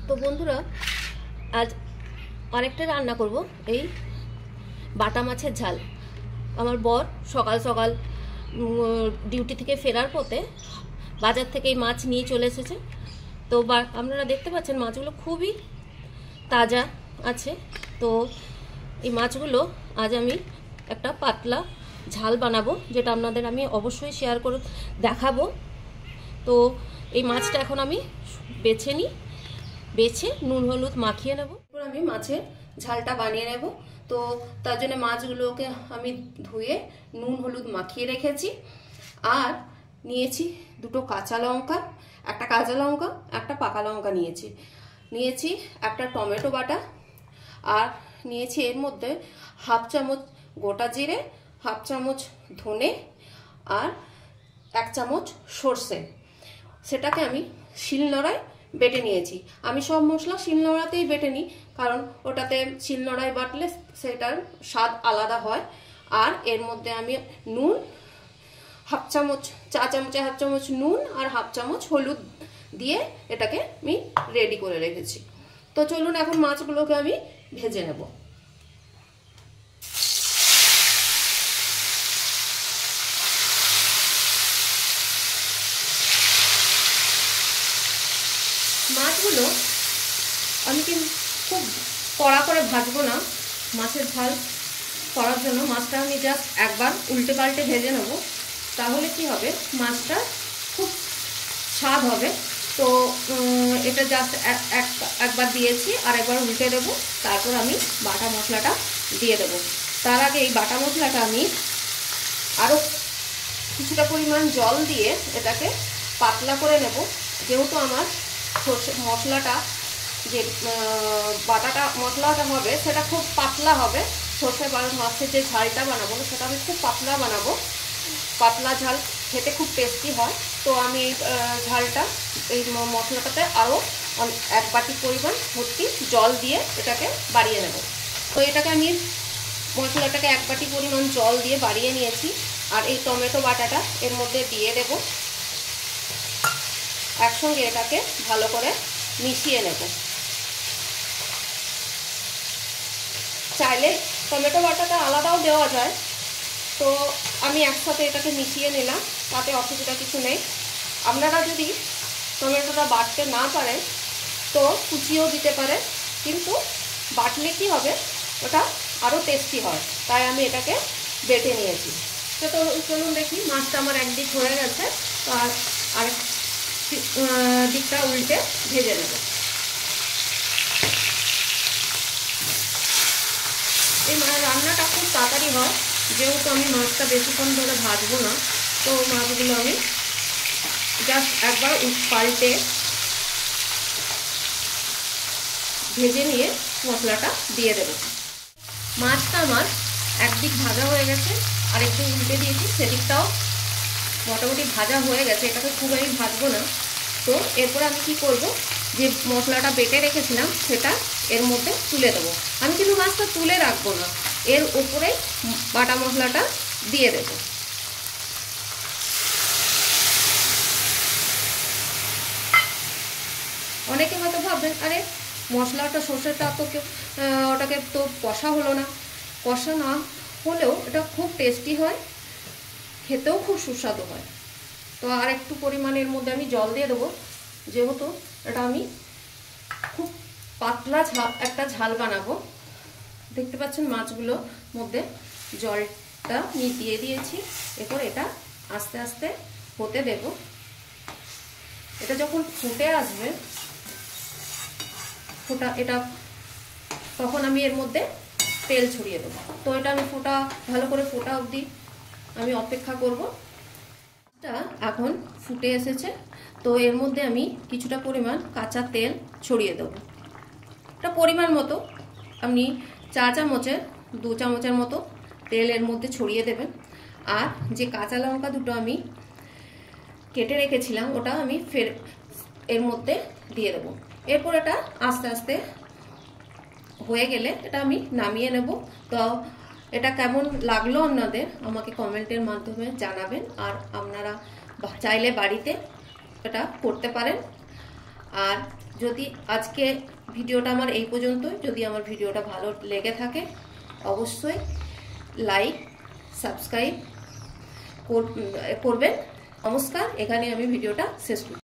তো বন্ধুরা, আজ আরেকটা রান্না করব, এই বাটা মাছের ঝাল। আমার বর সকাল সকাল ডিউটি থেকে ফেরার পথে বাজার থেকে এই মাছ নিয়ে চলে এসেছে। তো আপনারা দেখতে পাচ্ছেন মাছগুলো খুবই তাজা আছে। তো এই মাছগুলো আজ আমি একটা পাতলা ঝাল বানাবো, যেটা আপনাদের আমি অবশ্যই শেয়ার করে দেখাবো। তো এই মাছটা এখন আমি বেছে নুন হলুদ মাখিয়ে নেব। এরপর আমি মাছের ঝালটা বানিয়ে নেব। তো তার জন্য মাছগুলোকে আমি ধুয়ে নুন হলুদ মাখিয়ে রেখেছি। আর নিয়েছি দুটো কাঁচা লঙ্কা, একটা পাকা লঙ্কা নিয়েছি একটা টমেটো বাটা, আর নিয়েছি এর মধ্যে হাফ চামচ গোটা জিরে, হাফ চামচ ধনে, আর 1 চামচ সর্ষে। সেটাকে আমি শিলনোড়ায় বেটে নিয়েছি। আমি সব মশলা শিলনোড়াতেই বেটে নিই, কারণ ওটাতে শিলনোড়ায় বাটলে সেটার স্বাদ আলাদা হয়। আর এর মধ্যে আমি নুন চা চামচে হাফ চামচ নুন আর হাফ চামচ হলুদ দিয়ে এটাকে আমি রেডি করে রেখেছি। তো চলুন এখন মাছগুলোকে আমি ভেজে নেব। মাছগুলো আমি কিন্তু খুব কড়া করে ভাজবো না। মাছের ঝাল করার জন্য মাছটা আমি জাস্ট একবার উল্টে পাল্টে ভেজে নেব। তাহলে কি হবে, মাছটা খুব স্বাদ হবে। তো এটা জাস্ট একবার দিয়েছি, আর একবার উল্টে দেবো। তারপর আমি বাটা মশলাটা দিয়ে দেবো। তার আগে এই বাটা মশলাটা আমি আরও কিছুটা পরিমাণ জল দিয়ে এটাকে পাতলা করে নেব। যেহেতু আমার মশলাটা যে বাটাটা মশলাটা হবে সেটা খুব পাতলা হবে। সর্ষে মাছের যে ঝালটা বানাবো সেটা আমি খুব পাতলা বানাবো। পাতলা ঝাল খেতে খুব টেস্টি হয়। তো আমি এই ঝালটা এই মশলাটাতে আরও 1 বাটি পরিমাণ ভর্তি জল দিয়ে এটাকে বাড়িয়ে নেব। তো এটাকে আমি মশলাটাকে 1 বাটি পরিমাণ জল দিয়ে বাড়িয়ে নিয়েছি। আর এই টমেটো বাটাটা এর মধ্যে দিয়ে দেব। একসঙ্গে এটাকে ভালো করে মিশিয়ে নেব। চাইলে টমেটো বাটাটা আলাদাও দেওয়া যায়, তো আমি একসাথে এটাকে মিশিয়ে নিলাম, তাতে অসুবিধা কিছু নেই। আপনারা যদি টমেটোটা বাটতে না পারেন তো কুচিও দিতে পারেন, কিন্তু বাটলে কি হবে, ওটা আরও টেস্টি হয়। তাই আমি এটাকে বেটে নিয়েছি। তো চলুন দেখি, মাছটা আমার একদিক হয়ে গেছে, তো আর দিকটা উল্টে ভেজে নেব। এই রান্নাটা খুব তাড়াতাড়ি হয়, যেহেতু আমি মাছটা বেশিক্ষণ ধরে ভাজবো না। তো মাছগুলো আমি জাস্ট একবার পাল্টে ভেজে নিয়ে মশলাটা দিয়ে দেব। মাছটা আমার একদিক ভাজা হয়ে গেছে, আর একটু উল্টে দিয়েছি, সেদিকটাও মোটামুটি ভাজা হয়ে গেছে। এটাকে খুব আমি ভাজবো না। তো এরপরে আমি কি করব, যে মশলাটা বেটে রেখেছিলাম সেটা এর মধ্যে তুলে দেবো। আমি কিন্তু মাছটা তুলে রাখবো না, এর উপরে বাটা মশলাটা দিয়ে দেব। অনেকে হয়তো ভাববেন, আরে মশলাটা সর্ষেটা তো ওটাকে তো কষা হলো না। কষা না হলেও এটা খুব টেস্টি হয়, খেতেও খুব সুস্বাদু হয়। তো আর একটু পরিমাণের মধ্যে আমি জল দিয়ে দেবো, যেহেতু এটা আমি খুব পাতলা একটা ঝাল বানাবো। দেখতে পাচ্ছেন মাছগুলোর মধ্যে জলটা দিয়ে দিয়েছি। এরপর এটা আস্তে আস্তে হতে দেব। এটা যখন ফুটে আসবে এটা তখন আমি এর মধ্যে তেল ছড়িয়ে দেবো। তো এটা আমি ভালো করে ফোটা অবধি আমি অপেক্ষা করব। এটা এখন ফুটে এসেছে, তো এর মধ্যে আমি কিছুটা পরিমাণ কাঁচা তেল ছড়িয়ে দেবো। এটা পরিমাণ মতো আপনি 2 চামচের মতো তেল এর মধ্যে ছড়িয়ে দেবেন। আর যে কাঁচা লঙ্কা দুটো আমি কেটে রেখেছিলাম ওটা আমি ফের এর মধ্যে দিয়ে দেবো। এরপর এটা আস্তে আস্তে হয়ে গেলে এটা আমি নামিয়ে নেব। তো এটা কেমন লাগলো আপনাদের আমাকে কমেন্টের মাধ্যমে জানাবেন। আর আপনারা চাইলে বাড়িতে এটা করতে পারেন। আর যদি আজকে ভিডিওটা আমার এই পর্যন্তই। যদি আমার ভিডিওটা ভালো লেগে থাকে অবশ্যই লাইক সাবস্ক্রাইব করবেন। নমস্কার, এখানে আমি ভিডিওটা শেষ করি।